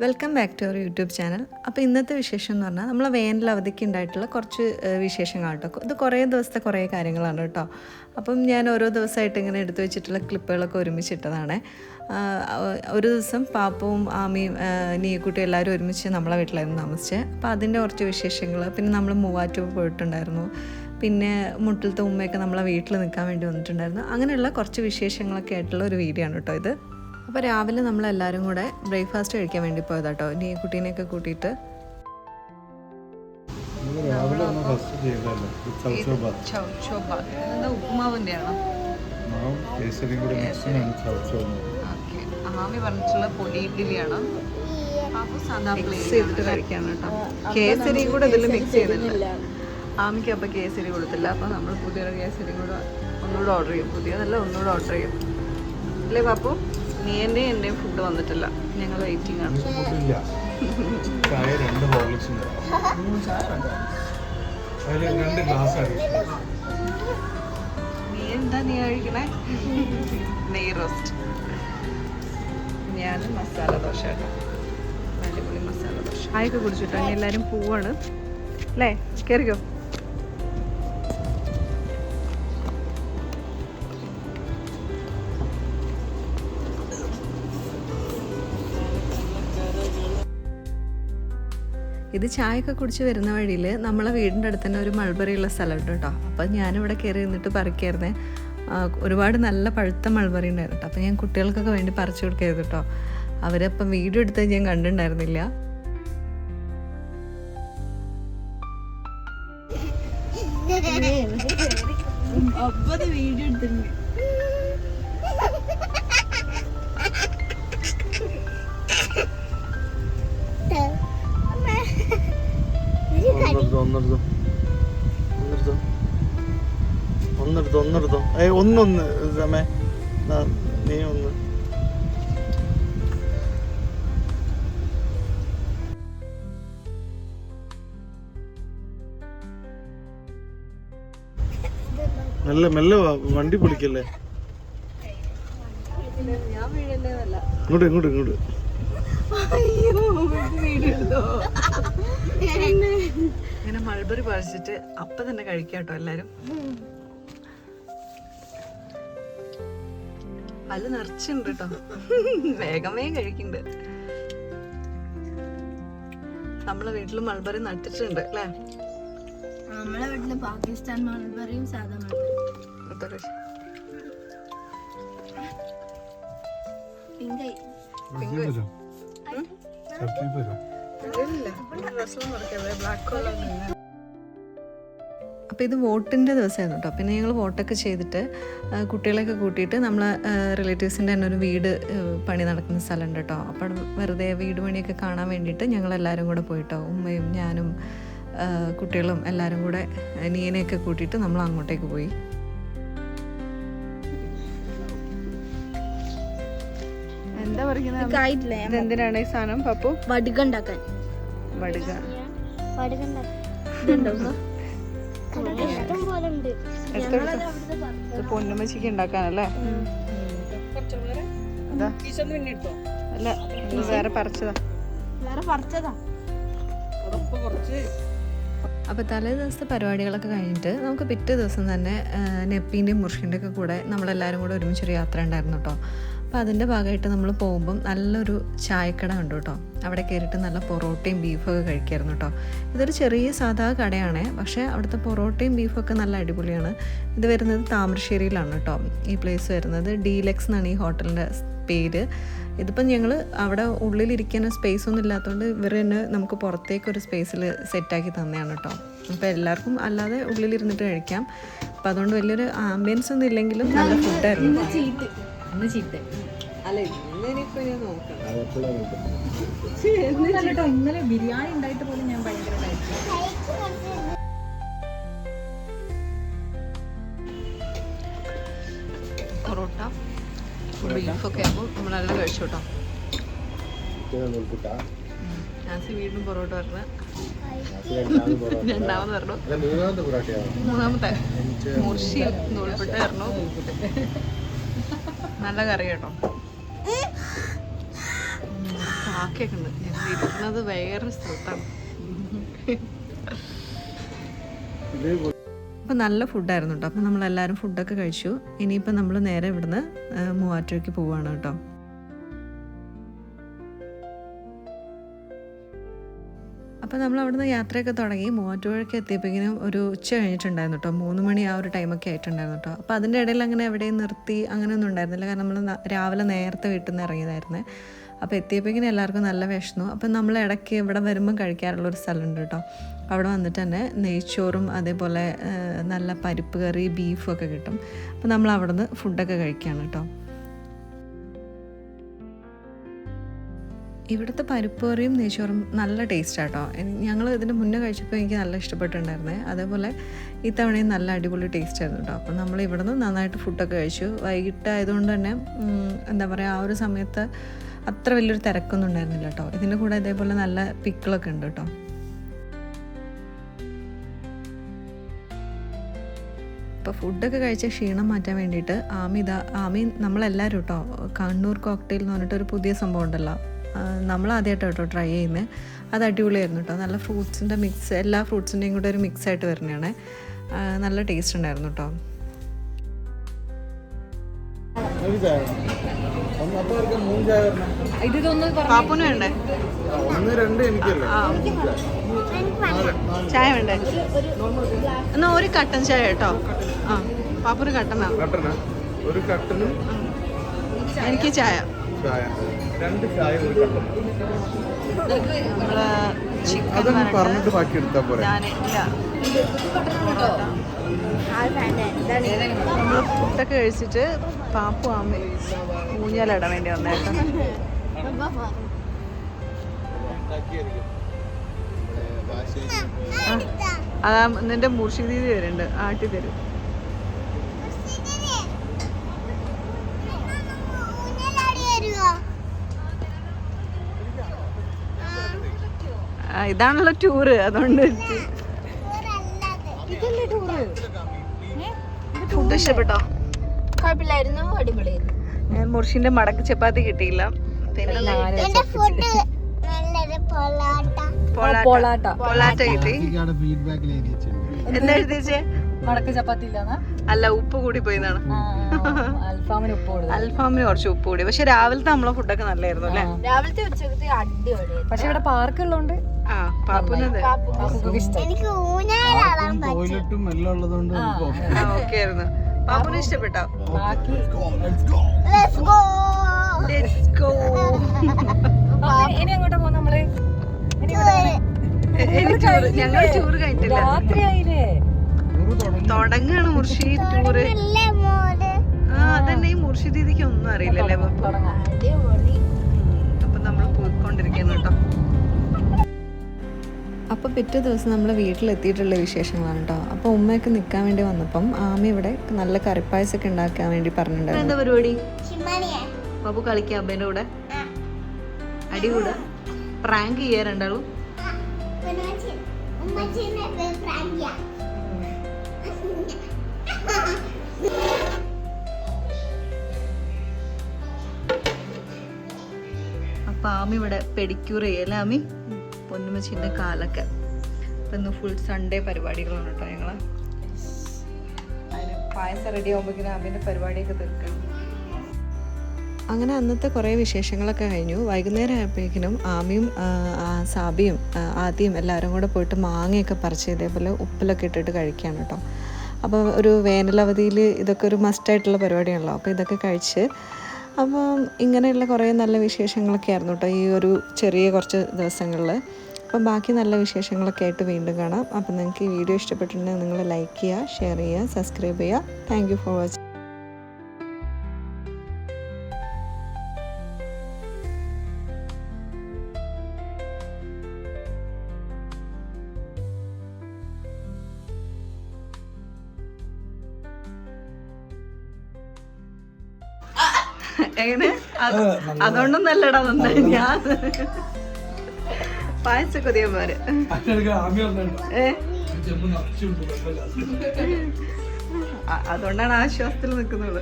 Welcome back to our YouTube channel. അപ്പോൾ ഇന്നത്തെ വിശേഷം എന്ന് പറഞ്ഞാൽ നമ്മളെ വേനൽ അവധിക്ക് ഉണ്ടായിട്ടുള്ള കുറച്ച് വിശേഷങ്ങൾ കേട്ടോ. ഇത് കുറേ ദിവസത്തെ കുറേ കാര്യങ്ങളാണ് കേട്ടോ. അപ്പം ഞാൻ ഓരോ ദിവസമായിട്ട് ഇങ്ങനെ എടുത്തു വെച്ചിട്ടുള്ള ക്ലിപ്പുകളൊക്കെ ഒരുമിച്ചിട്ടതാണ്. ഒരു ദിവസം പാപ്പവും ആമിയും നീക്കുട്ടിയും എല്ലാവരും ഒരുമിച്ച് നമ്മളെ വീട്ടിലായിരുന്നു താമസിച്ചത്. അപ്പോൾ അതിൻ്റെ കുറച്ച് വിശേഷങ്ങൾ, പിന്നെ നമ്മൾ മൂവാറ്റുപുഴ പോയിട്ടുണ്ടായിരുന്നു, പിന്നെ മുട്ടിലത്തെ ഉമ്മയൊക്കെ നമ്മളെ വീട്ടിൽ നിൽക്കാൻ വേണ്ടി വന്നിട്ടുണ്ടായിരുന്നു. അങ്ങനെയുള്ള കുറച്ച് വിശേഷങ്ങളൊക്കെ ആയിട്ടുള്ള ഒരു വീഡിയോ ആണ് കേട്ടോ ഇത്. അപ്പോൾ രാവിലെ നമ്മളെല്ലാവരും കൂടെ ബ്രേക്ക്ഫാസ്റ്റ് കഴിക്കാൻ വേണ്ടി പോയതാട്ടോ, നീ കുട്ടീനെയൊക്കെ കൂട്ടിയിട്ട്. ഉപ്പുമാവിൻ്റെ ആണോ? ആമി പറഞ്ഞിട്ടുള്ള പൊടി ഇഡ്ഡലിയാണ്. മിക്സ് ചെയ്തിട്ട് കഴിക്കാണ് കേട്ടോ. കേസരിയും കൂടെ ഇതിൽ മിക്സ് ചെയ്തിട്ടില്ല. ആമിക്ക് അപ്പോൾ കേസരി കൊടുത്തില്ല. അപ്പോൾ നമ്മൾ പുതിയൊരു കേസരി കൂടെ ഒന്നുകൂടെ ഓർഡർ ചെയ്യും. പുതിയതല്ല, ഒന്നുകൂടെ ഓർഡർ ചെയ്യും അല്ലേ പാപ്പു? നീ എൻ്റെയും ഫുഡ് വന്നിട്ടില്ല, ഞങ്ങൾ വെയിറ്റിംഗ് ആണ്. നീ എന്താ നീ കഴിക്കണേ? നെയ് റോസ്റ്റ്. ഞാൻ മസാല ദോശ കേട്ടോ, അടിപൊളി മസാല ദോശ. ആയൊക്കെ കുടിച്ചിട്ടോ. ഇനി എല്ലാവരും പോവാണ് അല്ലേ? കയറിക്കോ. ഇത് ചായയൊക്കെ കുടിച്ച് വരുന്ന വഴിയിൽ നമ്മളെ വീടിൻ്റെ അടുത്ത് തന്നെ ഒരു മൾബറിയുള്ള സ്ഥലമുണ്ട് കേട്ടോ. അപ്പോൾ ഞാനിവിടെ കയറി നിന്നിട്ട് പറിക്കായിരുന്നേ. ഒരുപാട് നല്ല പഴുത്ത മൾബറി ഉണ്ടായിരുന്നു കേട്ടോ. അപ്പോൾ ഞാൻ കുട്ടികൾക്കൊക്കെ വേണ്ടി പറിച്ചു കൊടുക്കായിരുന്നു കേട്ടോ. അവരപ്പം വീഡിയോ എടുത്തത് ഞാൻ കണ്ടിട്ടുണ്ടായിരുന്നില്ല. വീഡിയോ എടുത്തിട്ടുണ്ട്. ഒന്നെടുത്തോ ഒന്നൊന്ന് സമയ നീ ഒന്ന്. മെല്ലെ മെല്ലെ വണ്ടി പൊളിക്കല്ലേ. ഇങ്ങോട്ട് ഇങ്ങോട്ട് ഇങ്ങോട്ട്. ഇങ്ങനെ മൾബറി പറിച്ചിട്ട് അപ്പം തന്നെ കഴിക്കാം കേട്ടോ എല്ലാവരും. പല്ല് നിറച്ചുണ്ട് കേട്ടോ, വേഗമേ കഴിക്കുന്നുണ്ട്. നമ്മളെ വീട്ടില് മൾബറി നട്ടിട്ടുണ്ട് അല്ലേ? നമ്മളെ വീട്ടില് പാകിസ്ഥാൻ മൾബറിയും സാധാ മൾബറിയും. അപ്പോൾ ഇത് വോട്ടിൻ്റെ ദിവസമായിരുന്നു കേട്ടോ. പിന്നെ ഞങ്ങൾ വോട്ടൊക്കെ ചെയ്തിട്ട് കുട്ടികളെയൊക്കെ കൂട്ടിയിട്ട് നമ്മളെ റിലേറ്റീവ്സിൻ്റെ തന്നെ ഒരു വീട് പണി നടക്കുന്ന സ്ഥലമുണ്ട് കേട്ടോ. അപ്പം വെറുതെ വീട് പണിയൊക്കെ കാണാൻ വേണ്ടിയിട്ട് ഞങ്ങളെല്ലാവരും കൂടെ പോയിട്ടോ. ഉമ്മയും ഞാനും കുട്ടികളും എല്ലാവരും കൂടെ നീനെയൊക്കെ കൂട്ടിയിട്ട് നമ്മൾ അങ്ങോട്ടേക്ക് പോയി. എന്താ പറയുന്നത്? എന്തിനാണ് ഈ സാധനം പപ്പു? വടുക ഉണ്ടാക്കാൻ. വടുക പൊന്നുമ്മച്ചിക്ക് ഉണ്ടാക്കാനല്ലേ? അല്ല, വേറെ പറിച്ചതാ. അപ്പോൾ തലേ ദിവസത്തെ പരിപാടികളൊക്കെ കഴിഞ്ഞിട്ട് നമുക്ക് പിറ്റേ ദിവസം തന്നെ നെപ്പീൻ്റെയും മുർഷിൻ്റെ ഒക്കെ കൂടെ നമ്മളെല്ലാവരും കൂടെ ഒരുമിച്ചൊരു യാത്ര ഉണ്ടായിരുന്നു കേട്ടോ. അപ്പോൾ അതിൻ്റെ ഭാഗമായിട്ട് നമ്മൾ പോകുമ്പം നല്ലൊരു ചായക്കട കണ്ടു കേട്ടോ. അവിടെ കയറിയിട്ട് നല്ല പൊറോട്ടയും ബീഫൊക്കെ കഴിക്കായിരുന്നു കേട്ടോ. ഇതൊരു ചെറിയ സാധാ കടയാണ്, പക്ഷേ അവിടുത്തെ പൊറോട്ടയും ബീഫൊക്കെ നല്ല അടിപൊളിയാണ്. ഇത് വരുന്നത് താമരശ്ശേരിയിലാണ് കേട്ടോ ഈ പ്ലേസ് വരുന്നത്. ഡീലക്സ് എന്നാണ് ഈ ഹോട്ടലിൻ്റെ പേര്. ഇതിപ്പം ഞങ്ങൾ അവിടെ ഉള്ളിലിരിക്കാൻ സ്പേസ് ഒന്നും ഇല്ലാത്തതുകൊണ്ട് ഇവർ തന്നെ നമുക്ക് പുറത്തേക്കൊരു സ്പേസിൽ സെറ്റാക്കി തന്നെയാണ് കേട്ടോ. അപ്പോൾ എല്ലാവർക്കും അല്ലാതെ ഉള്ളിലിരുന്നിട്ട് കഴിക്കാം. അപ്പം അതുകൊണ്ട് വലിയൊരു ആംബിയൻസ് ഒന്നും ഇല്ലെങ്കിലും നല്ല ഫുഡായിരുന്നു. ഇന്നലെ ബിരിയാണി ഉണ്ടായിട്ട് പോലും ഞാൻ ഭയങ്കര പൊറോട്ട ബീഫൊക്കെ ആകുമ്പോൾ നമ്മളെല്ലാം കഴിച്ചു കേട്ടോ. നാസി വീണ്ടും പൊറോട്ട പറഞ്ഞ രണ്ടാമത് പറഞ്ഞു, മൂന്നാമത്തെ മുർഷി നൂൽപ്പെട്ട് പറഞ്ഞു. നല്ല കറി കേട്ടോ. കാക്കയൊക്കെ ഉണ്ട്. ഞങ്ങൾ ഇരിക്കുന്നത് വേറൊരു സ്ഥലത്താണ്. അപ്പോൾ നല്ല ഫുഡായിരുന്നു കേട്ടോ. അപ്പോൾ നമ്മളെല്ലാവരും ഫുഡൊക്കെ കഴിച്ചു. ഇനിയിപ്പോൾ നമ്മൾ നേരെ ഇവിടുന്ന് മൂവാറ്റുപുഴയ്ക്ക് പോവുകയാണ് കേട്ടോ. അപ്പോൾ നമ്മൾ അവിടുന്ന് യാത്രയൊക്കെ തുടങ്ങി മൂവാറ്റുപുഴയ്ക്ക് എത്തിയപ്പോഴേക്കും ഒരു ഉച്ച കഴിഞ്ഞിട്ടുണ്ടായിരുന്നു കേട്ടോ. 3 മണി ആ ഒരു ടൈമൊക്കെ ആയിട്ടുണ്ടായിരുന്നു കേട്ടോ. അപ്പോൾ അതിൻ്റെ ഇടയിൽ അങ്ങനെ എവിടെയും നിർത്തി അങ്ങനെയൊന്നും ഉണ്ടായിരുന്നില്ല. കാരണം നമ്മൾ രാവിലെ നേരത്തെ വീട്ടിൽ നിന്ന് ഇറങ്ങിയതായിരുന്നേ. അപ്പോൾ എത്തിയപ്പോഴേക്കും എല്ലാവർക്കും നല്ല വിശന്നു. അപ്പം നമ്മൾ ഇടയ്ക്ക് ഇവിടെ വരുമ്പം കഴിക്കാറുള്ളൊരു സ്ഥലമുണ്ട് കേട്ടോ. അവിടെ വന്നിട്ട് തന്നെ നെയ്ച്ചോറും അതേപോലെ നല്ല പരിപ്പ് കറി ബീഫും ഒക്കെ കിട്ടും. അപ്പോൾ നമ്മൾ അവിടെ നിന്ന് ഫുഡൊക്കെ കഴിക്കുകയാണ് കേട്ടോ. ഇവിടുത്തെ പരിപ്പ് കറിയും നെയ്ച്ചോറും നല്ല ടേസ്റ്റാട്ടോ. ഞങ്ങൾ ഇതിന് മുന്നേ കഴിച്ചപ്പോൾ എനിക്ക് നല്ല ഇഷ്ടപ്പെട്ടിട്ടുണ്ടായിരുന്നേ. അതേപോലെ ഈ തവണയും നല്ല അടിപൊളി ടേസ്റ്റ് ആയിരുന്നു കേട്ടോ. അപ്പം നമ്മൾ ഇവിടെ നിന്ന് നന്നായിട്ട് ഫുഡൊക്കെ കഴിച്ചു. വൈകിട്ട് ആയതുകൊണ്ട് തന്നെ എന്താ പറയുക, ആ ഒരു സമയത്ത് അത്ര വലിയൊരു തിരക്കൊന്നും ഉണ്ടായിരുന്നില്ല കേട്ടോ. ഇതിൻ്റെ കൂടെ ഇതേപോലെ നല്ല പിക്കിളൊക്കെ ഉണ്ട് കേട്ടോ. ഇപ്പോൾ ഫുഡൊക്കെ കഴിച്ച ക്ഷീണം മാറ്റാൻ വേണ്ടിയിട്ട് ആമി നമ്മളെല്ലാവരും കേട്ടോ കണ്ണൂർ കോക്ടെയിൽ എന്ന് പറഞ്ഞിട്ടൊരു പുതിയ സംഭവം ഉണ്ടല്ലോ, നമ്മളാദ്യമായിട്ടോ കേട്ടോ ട്രൈ ചെയ്യുന്നത്. അത് അടിപൊളിയായിരുന്നു കേട്ടോ. നല്ല ഫ്രൂട്ട്സിൻ്റെ മിക്സ്, എല്ലാ ഫ്രൂട്ട്സിൻ്റെയും കൂടെ ഒരു മിക്സായിട്ട് വരുന്നതാണ്. നല്ല ടേസ്റ്റ് ഉണ്ടായിരുന്നു കേട്ടോ. പാപ്പുന് വേണ്ടേ? 1, 2 എനിക്കല്ലേ? ചായ വേണ്ടേ? എന്നാ ഒരു കട്ടൻ ചായ കേട്ടോ. ആ പാപ്പുന് കട്ടനാ. ഒരു കട്ടനും എനിക്ക് ചായ. 2 ചായ, ഒരു കട്ടൻ. നമ്മള് ചിക്കൻ പറഞ്ഞിട്ട് ബാക്കി എടുത്താ പോരെ? നമ്മൾ ഫുഡൊക്കെ കഴിച്ചിട്ട് പാപ്പു ആമി ഊഞ്ഞാലിടാൻ വേണ്ടി വന്നേട്ടോ. അതാ നിന്റെ മുർഷിദ് ദീദി വരുന്നുണ്ട്, ആട്ടി തരും. ഇതാണല്ലോ ടൂറ്, അതുകൊണ്ട് ഫുഡ് ഇഷ്ടപ്പെട്ടോ? കുഴപ്പമില്ലായിരുന്നു, അടിപൊളിയായിരുന്നു. മുർഷിന്റെ മടക്ക് ചപ്പാത്തി കിട്ടിയില്ല. പൊളാട്ട കിട്ടി. എന്താ എഴുതിച്ചേ? മടക്ക് ചപ്പാത്തി ഇല്ലാന്നാ? അല്ല, ഉപ്പ് കൂടി പോയിന്നാണ്. അൽഫാമിന് ഉപ്പ് കൂടി. അൽഫാമിന് കുറച്ച് ഉപ്പ് കൂടി. പക്ഷെ രാവിലത്തെ നമ്മളെ ഫുഡൊക്കെ നല്ലായിരുന്നു അല്ലേ? രാവിലത്തെ ഉച്ചക്കത്തെ അടിപൊളി. പക്ഷെ ഇവിടെ പാർക്ക് ഉള്ളതുകൊണ്ട് പാപ്പുനത് ടോയ്ലറ്റും എല്ലാം ഉള്ളതുകൊണ്ട് ഓക്കെ ആയിരുന്നു. പാപ്പുന് ഇഷ്ടപ്പെട്ടോ? ഇനി അങ്ങോട്ടാ പോകും നമ്മള്? ഞങ്ങൾ ടൂർ കഴിഞ്ഞിട്ടില്ല, രാത്രിയായില്ലേ? തുടങ്ങാണ് മുർഷി ടൂറ്. അതന്നെ ഈ മുർഷി ദീദിക്ക് ഒന്നും അറിയില്ലല്ലേ. അപ്പൊ നമ്മൾ പോയിക്കൊണ്ടിരിക്കുന്നു കേട്ടോ. അപ്പോൾ പിറ്റേ ദിവസം നമ്മൾ വീട്ടിലെത്തിയിട്ടുള്ള വിശേഷങ്ങളാണ് കേട്ടോ. അപ്പോൾ ഉമ്മയൊക്കെ നിൽക്കാൻ വേണ്ടി വന്നപ്പം ആമി ഇവിടെ നല്ല കറിപ്പായസൊക്കെ ഉണ്ടാക്കാൻ വേണ്ടി പറഞ്ഞിട്ടുണ്ടായിരുന്നു. എന്താ പരിപാടി? ബാബു കളിക്കാം അമ്മേൻ്റെ കൂടെ, അടികൂടാ, പ്രാങ്ക് ചെയ്യാറുണ്ടാവും. അപ്പം ആമി ഇവിടെ പെഡിക്യൂർ ചെയ്യല്ലേ ആമി? പൊന്നുമച്ചിൻ്റെ കാലൊക്കെ. അപ്പം ഇന്ന് ഫുൾ സൺഡേ പരിപാടികളാണ് കേട്ടോ ഞങ്ങൾ. അതിന് പായസം റെഡി ആകുമ്പോഴേക്കും ആമിൻ്റെ പരിപാടിയൊക്കെ തീർക്കണം. അങ്ങനെ അന്നത്തെ കുറേ വിശേഷങ്ങളൊക്കെ കഴിഞ്ഞു. വൈകുന്നേരം ആയപ്പോഴേക്കിനും ആമിയും സാബിയും ആദ്യം എല്ലാവരും കൂടെ പോയിട്ട് മാങ്ങയൊക്കെ പറിച്ച് ഇതേപോലെ ഉപ്പിലൊക്കെ ഇട്ടിട്ട് കഴിക്കുകയാണ് കേട്ടോ. അപ്പോൾ ഒരു വേനലവധിയിൽ ഇതൊക്കെ ഒരു മസ്റ്റായിട്ടുള്ള പരിപാടിയാണല്ലോ. അപ്പോൾ ഇതൊക്കെ കഴിച്ച് അപ്പം ഇങ്ങനെയുള്ള കുറേ നല്ല വിശേഷങ്ങളൊക്കെ ആയിരുന്നു കേട്ടോ ഈ ഒരു ചെറിയ കുറച്ച് ദിവസങ്ങളിൽ. അപ്പം ബാക്കി നല്ല വിശേഷങ്ങളൊക്കെ ആയിട്ട് വീണ്ടും കാണാം. അപ്പം നിങ്ങൾക്ക് ഈ വീഡിയോ ഇഷ്ടപ്പെട്ടിട്ടുണ്ടെങ്കിൽ നിങ്ങൾ ലൈക്ക് ചെയ്യുക, ഷെയർ ചെയ്യുക, സബ്സ്ക്രൈബ് ചെയ്യുക. Thank you for watching. എങ്ങനെ? അതുകൊണ്ടൊന്നും അല്ലടാ നന്നായി. ഞാൻ പായസ കൊതിയന്മാര് അതുകൊണ്ടാണ് ആശ്വാസത്തിൽ നിൽക്കുന്നത്.